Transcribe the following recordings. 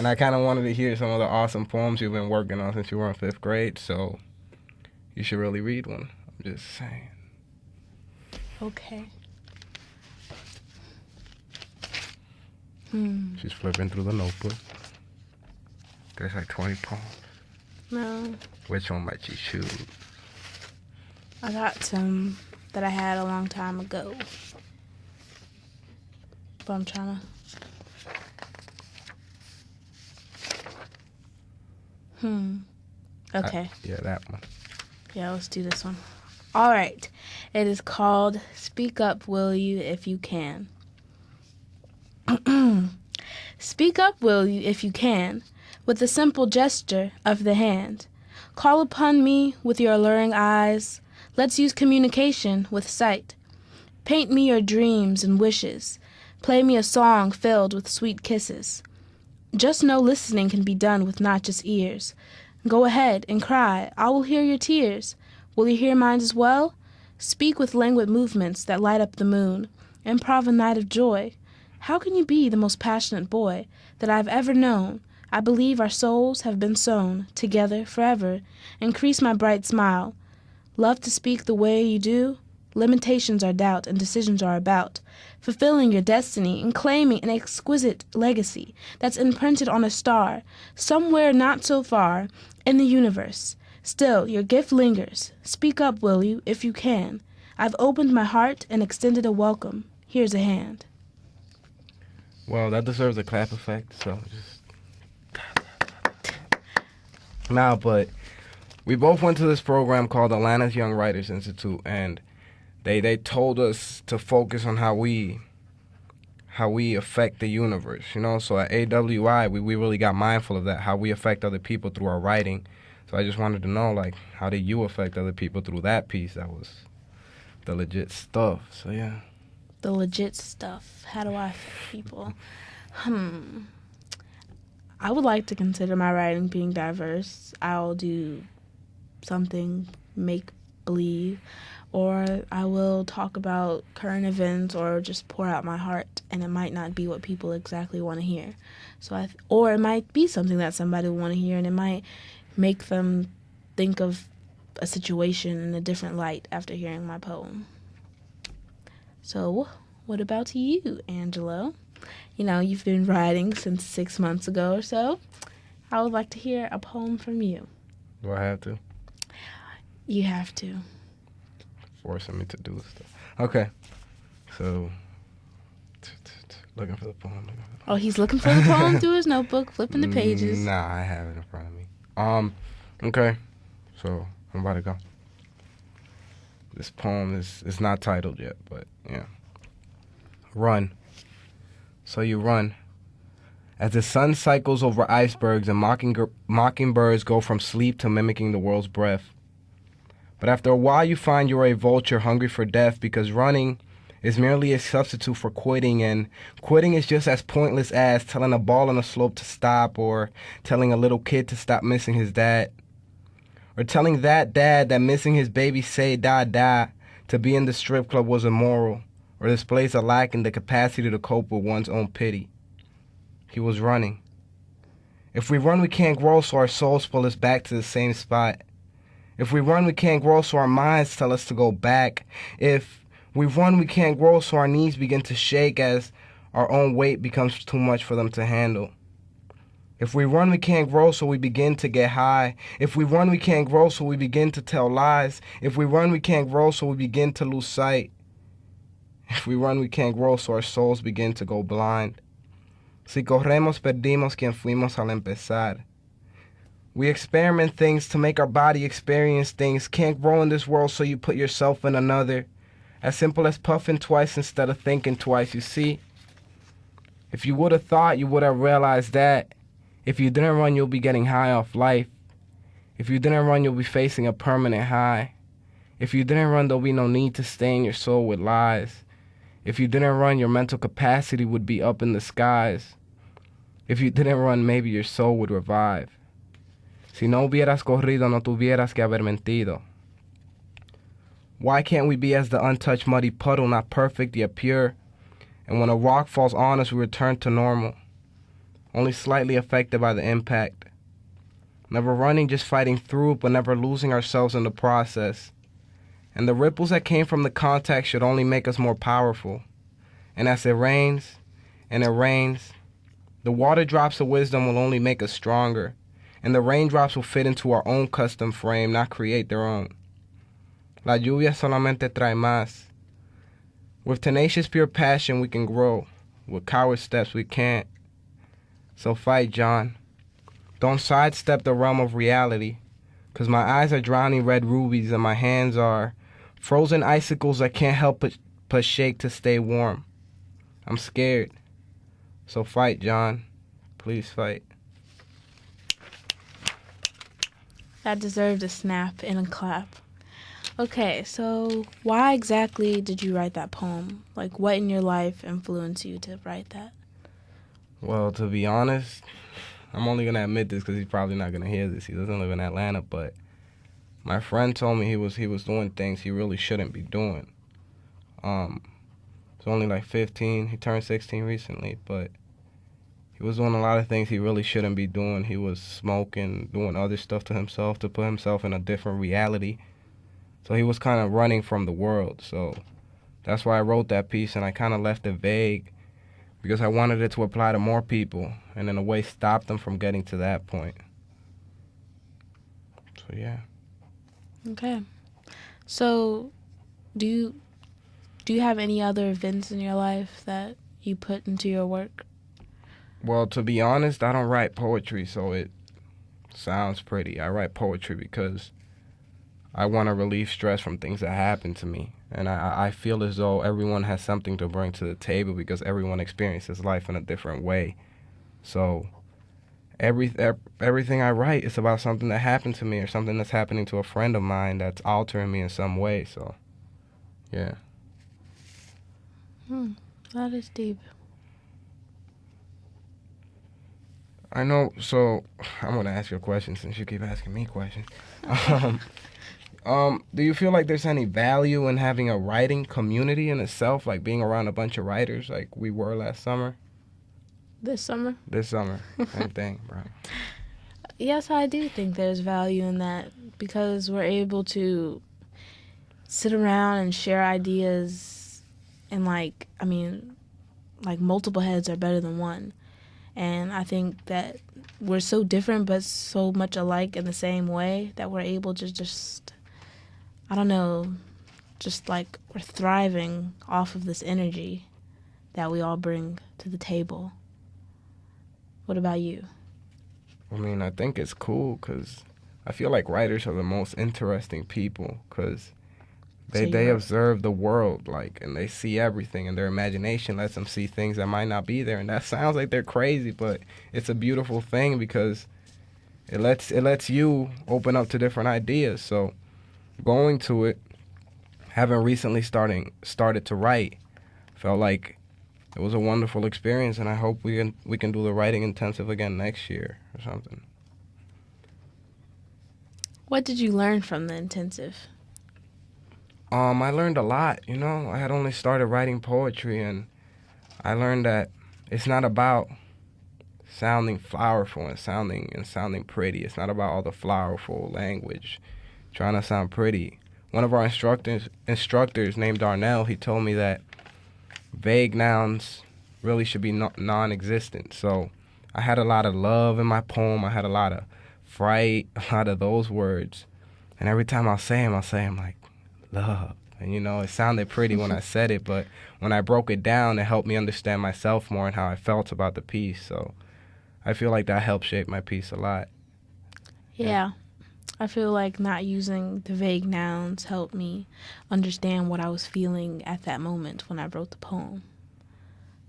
And I kind of wanted to hear some of the awesome poems you've been working on since you were in 5th grade, so you should really read one. I'm just saying. Okay. She's flipping through the notebook. There's like 20 poems. No. Which one might you choose? I got some that I had a long time ago. But I'm trying to... Okay. Yeah, that one. Yeah, let's do this one. All right. It is called Speak Up, Will You, If You Can. Speak up, will you, if you can, with a simple gesture of the hand. Call upon me with your alluring eyes. Let's use communication with sight. Paint me your dreams and wishes. Play me a song filled with sweet kisses. Just know listening can be done with not just ears. Go ahead and cry. I will hear your tears. Will you hear mine as well? Speak with languid movements that light up the moon. Improv a night of joy. How can you be the most passionate boy that I've ever known? I believe our souls have been sewn together forever. Increase my bright smile. Love to speak the way you do. Limitations are doubt and decisions are about fulfilling your destiny and claiming an exquisite legacy that's imprinted on a star somewhere not so far in the universe. Still, your gift lingers. Speak up, will you, if you can. I've opened my heart and extended a welcome. Here's a hand. Well, that deserves a clap effect, so just... Nah, but we both went to this program called Atlanta's Young Writers Institute, and they told us to focus on how we affect the universe, you know? So at AYWI, we really got mindful of that, how we affect other people through our writing. So I just wanted to know, like, how did you affect other people through that piece? That was the legit stuff, so yeah. The legit stuff. How do I affect people? I would like to consider my writing being diverse. I'll do something make-believe, or I will talk about current events or just pour out my heart, and it might not be what people exactly want to hear. So or it might be something that somebody will want to hear, and it might make them think of a situation in a different light after hearing my poem. So, what about you, Angelo? You know, you've been writing since 6 months ago or so. I would like to hear a poem from you. Do I have to? You have to. Forcing me to do stuff. Okay. So, looking for the poem. Oh, he's looking for the poem through his notebook, flipping the pages. Nah, I have it in front of me. Okay. So, I'm about to go. This poem is not titled yet, but yeah. Run. So you run. As the sun cycles over icebergs and mockingbirds go from sleep to mimicking the world's breath. But after a while you find you're a vulture hungry for death, because running is merely a substitute for quitting, and quitting is just as pointless as telling a ball on a slope to stop, or telling a little kid to stop missing his dad. Or telling that dad that missing his baby say da to be in the strip club was immoral, or displays a lack in the capacity to cope with one's own pity. He was running. If we run, we can't grow, so our souls pull us back to the same spot. If we run, we can't grow, so our minds tell us to go back. If we run, we can't grow, so our knees begin to shake as our own weight becomes too much for them to handle. If we run, we can't grow, so we begin to get high. If we run, we can't grow, so we begin to tell lies. If we run, we can't grow, so we begin to lose sight. If we run, we can't grow, so our souls begin to go blind. Si corremos, perdimos quien fuimos al empezar. We experiment things to make our body experience things. Can't grow in this world, so you put yourself in another. As simple as puffing twice instead of thinking twice, you see? If you would have thought, you would have realized that. If you didn't run, you'll be getting high off life. If you didn't run, you'll be facing a permanent high. If you didn't run, there'll be no need to stain your soul with lies. If you didn't run, your mental capacity would be up in the skies. If you didn't run, maybe your soul would revive. Si no hubieras corrido, no tuvieras que haber mentido. Why can't we be as the untouched muddy puddle, not perfect yet pure? And when a rock falls on us, we return to normal. only slightly affected by the impact. Never running, just fighting through it, but never losing ourselves in the process. And the ripples that came from the contact should only make us more powerful. And as it rains, and it rains, the water drops of wisdom will only make us stronger. And the raindrops will fit into our own custom frame, not create their own. La lluvia solamente trae más. With tenacious pure passion we can grow. With coward steps we can't. So fight, John. Don't sidestep the realm of reality. 'Cause my eyes are drowning red rubies and my hands are frozen icicles I can't help but shake to stay warm. I'm scared. So fight, John. Please fight. That deserved a snap and a clap. Okay, so why exactly did you write that poem? Like, what in your life influenced you to write that? Well, to be honest, I'm only going to admit this because he's probably not going to hear this. He doesn't live in Atlanta, but my friend told me he was doing things he really shouldn't be doing. He's only like 15. He turned 16 recently, but he was doing a lot of things he really shouldn't be doing. He was smoking, doing other stuff to himself to put himself in a different reality. So he was kind of running from the world. So that's why I wrote that piece, and I kind of left it vague because I wanted it to apply to more people and in a way stop them from getting to that point. So, yeah. Okay. So do you have any other events in your life that you put into your work? Well, to be honest, I don't write poetry, so it sounds pretty. I write poetry because I want to relieve stress from things that happen to me. And I feel as though everyone has something to bring to the table because everyone experiences life in a different way. So everything I write is about something that happened to me or something that's happening to a friend of mine that's altering me in some way. So, yeah. That is deep. I know, so I'm going to ask you a question since you keep asking me questions. Do you feel like there's any value in having a writing community in itself, like being around a bunch of writers like we were last summer? This summer? This summer. Same thing, bro. Yes, I do think there's value in that because we're able to sit around and share ideas and like multiple heads are better than one. And I think that we're so different but so much alike in the same way that we're able to just, I don't know, just like we're thriving off of this energy that we all bring to the table. What about you? I mean, I think it's cool because I feel like writers are the most interesting people because they observe the world, like, and they see everything, and their imagination lets them see things that might not be there. And that sounds like they're crazy, but it's a beautiful thing because it lets you open up to different ideas. So going to it, having recently started to write, felt like it was a wonderful experience, and I hope we can do the writing intensive again next year or something. What did you learn from the intensive? I learned a lot, you know. I had only started writing poetry, and I learned that it's not about sounding flowerful and sounding pretty. It's not about all the flowerful language, trying to sound pretty. One of our instructors named Darnell, he told me that vague nouns really should be non-existent. So I had a lot of love in my poem. I had a lot of fright, a lot of those words. And every time I'll say them like, love. And, you know, it sounded pretty when I said it, but when I broke it down, it helped me understand myself more and how I felt about the piece. So I feel like that helped shape my piece a lot. Yeah. I feel like not using the vague nouns helped me understand what I was feeling at that moment when I wrote the poem.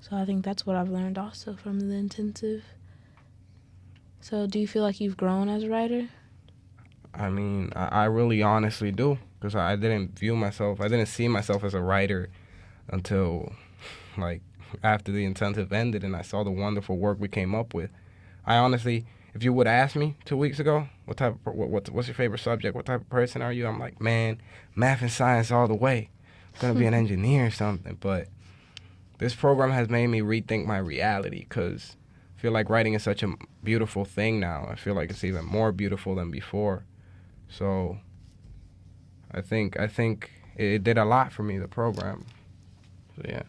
So I think that's what I've learned also from the intensive. So do you feel like you've grown as a writer? I mean, I really honestly do, because I didn't see myself as a writer until, like, after the intensive ended and I saw the wonderful work we came up with. I honestly, if you would ask me 2 weeks ago, what's your favorite subject, what type of person are you, I'm like, man, math and science all the way. I'm going to be an engineer or something. But this program has made me rethink my reality, because feel like writing is such a beautiful thing now. I feel like it's even more beautiful than before. So I think it did a lot for me, the program. So yeah.